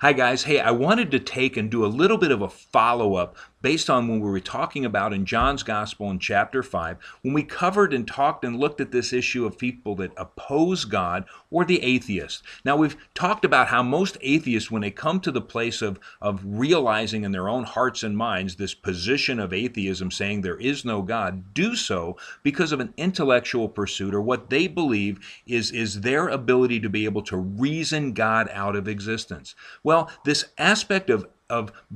Hi guys, hey, I wanted to take and do a little bit of a follow-up based on when we were talking about in John's Gospel in chapter 5, when we covered and talked and looked at this issue of people that oppose God or the atheist. Now we've talked about how most atheists, when they come to the place of realizing in their own hearts and minds this position of atheism, saying there is no God, do so because of an intellectual pursuit, or what they believe is their ability to be able to reason God out of existence. Well, this aspect of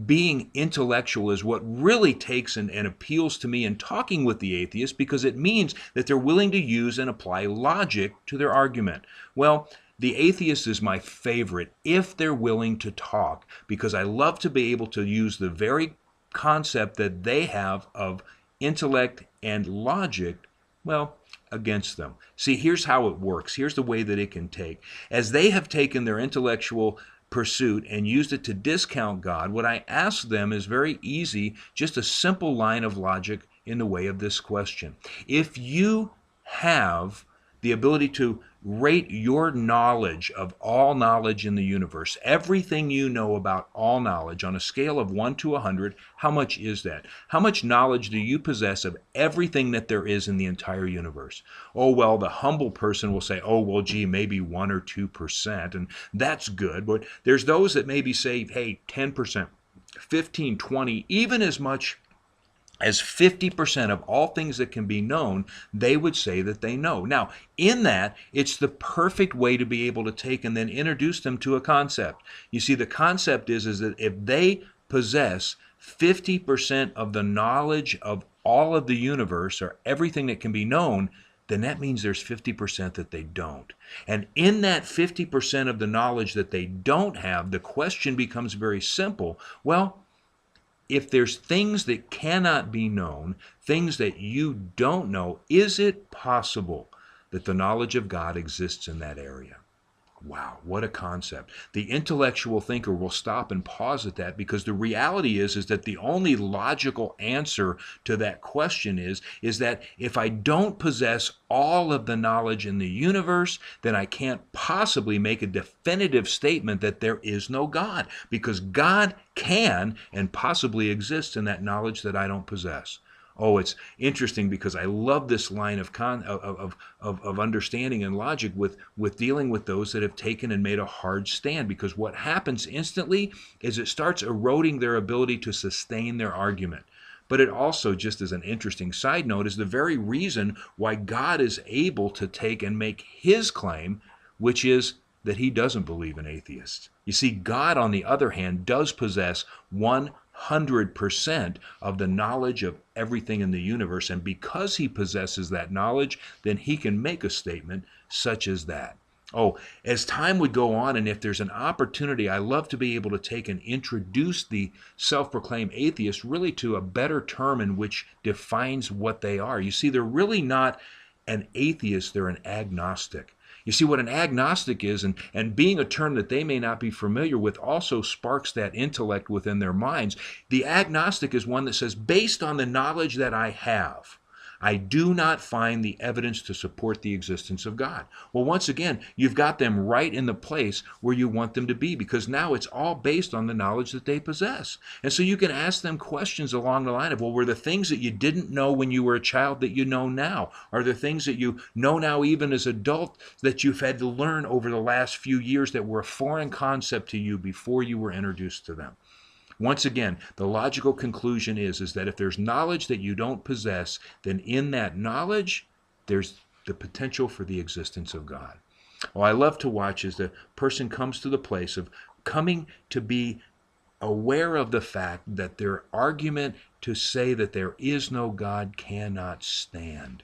being intellectual is what really takes and appeals to me in talking with the atheist, because it means that they're willing to use and apply logic to their argument. Well, the atheist is my favorite if they're willing to talk, because I love to be able to use the very concept that they have of intellect and logic, well, against them. See, here's how it works. Here's the way that it can take. As they have taken their intellectual pursuit and used it to discount God, what I ask them is very easy, just a simple line of logic in the way of this question. If you have the ability to rate your knowledge of all knowledge in the universe, everything you know about all knowledge, on a scale of 1 to 100, how much is that? How much knowledge do you possess of everything that there is in the entire universe? Oh, well, the humble person will say, oh, well, gee, maybe 1 or 2%, and that's good. But there's those that maybe say, hey, 10%, 15, 20, even as much as 50% of all things that can be known, they would say that they know. Now, in that, it's the perfect way to be able to take and then introduce them to a concept. You see, the concept is that if they possess 50% of the knowledge of all of the universe, or everything that can be known, then that means there's 50% that they don't. And in that 50% of the knowledge that they don't have, the question becomes very simple. Well, if there's things that cannot be known, things that you don't know, is it possible that the knowledge of God exists in that area? Wow, what a concept. The intellectual thinker will stop and pause at that, because the reality is that the only logical answer to that question is that if I don't possess all of the knowledge in the universe, then I can't possibly make a definitive statement that there is no God, because God can and possibly exists in that knowledge that I don't possess. Oh, it's interesting, because I love this line of understanding and logic with dealing with those that have taken and made a hard stand, because what happens instantly is it starts eroding their ability to sustain their argument. But it also, just as an interesting side note, is the very reason why God is able to take and make his claim, which is that he doesn't believe in atheists. You see, God, on the other hand, does possess 100% of the knowledge of everything in the universe, and because he possesses that knowledge, then he can make a statement such as that. Oh, as time would go on, and if there's an opportunity, I love to be able to take and introduce the self-proclaimed atheist really to a better term in which defines what they are. You see, they're really not an atheist, they're an agnostic. You see, what an agnostic is, and being a term that they may not be familiar with, also sparks that intellect within their minds. The agnostic is one that says, based on the knowledge that I have, I do not find the evidence to support the existence of God. Well, once again, you've got them right in the place where you want them to be, because now it's all based on the knowledge that they possess. And so you can ask them questions along the line of, well, were the things that you didn't know when you were a child that you know now? Are there things that you know now even as adult that you've had to learn over the last few years that were a foreign concept to you before you were introduced to them? Once again, the logical conclusion is that if there's knowledge that you don't possess, then in that knowledge, there's the potential for the existence of God. Well, I love to watch as the person comes to the place of coming to be aware of the fact that their argument to say that there is no God cannot stand.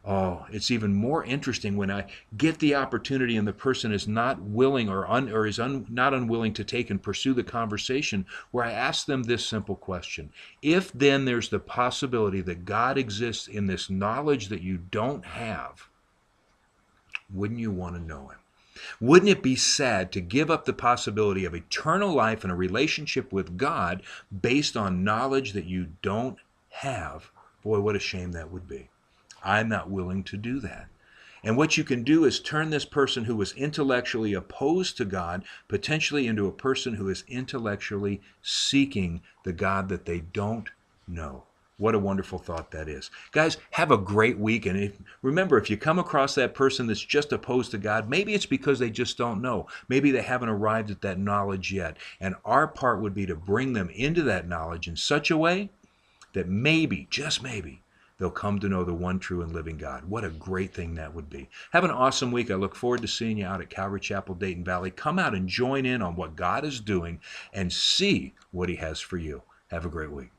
Oh, it's even more interesting when I get the opportunity and the person is not willing or is not unwilling to take and pursue the conversation, where I ask them this simple question. If then there's the possibility that God exists in this knowledge that you don't have, wouldn't you want to know him? Wouldn't it be sad to give up the possibility of eternal life and a relationship with God based on knowledge that you don't have? Boy, what a shame that would be. I'm not willing to do that. And what you can do is turn this person who was intellectually opposed to God potentially into a person who is intellectually seeking the God that they don't know. What a wonderful thought that is. Guys, have a great week. And remember, if you come across that person that's just opposed to God, maybe it's because they just don't know. Maybe they haven't arrived at that knowledge yet. And our part would be to bring them into that knowledge in such a way that maybe, just maybe, they'll come to know the one true and living God. What a great thing that would be. Have an awesome week. I look forward to seeing you out at Calvary Chapel, Dayton Valley. Come out and join in on what God is doing and see what he has for you. Have a great week.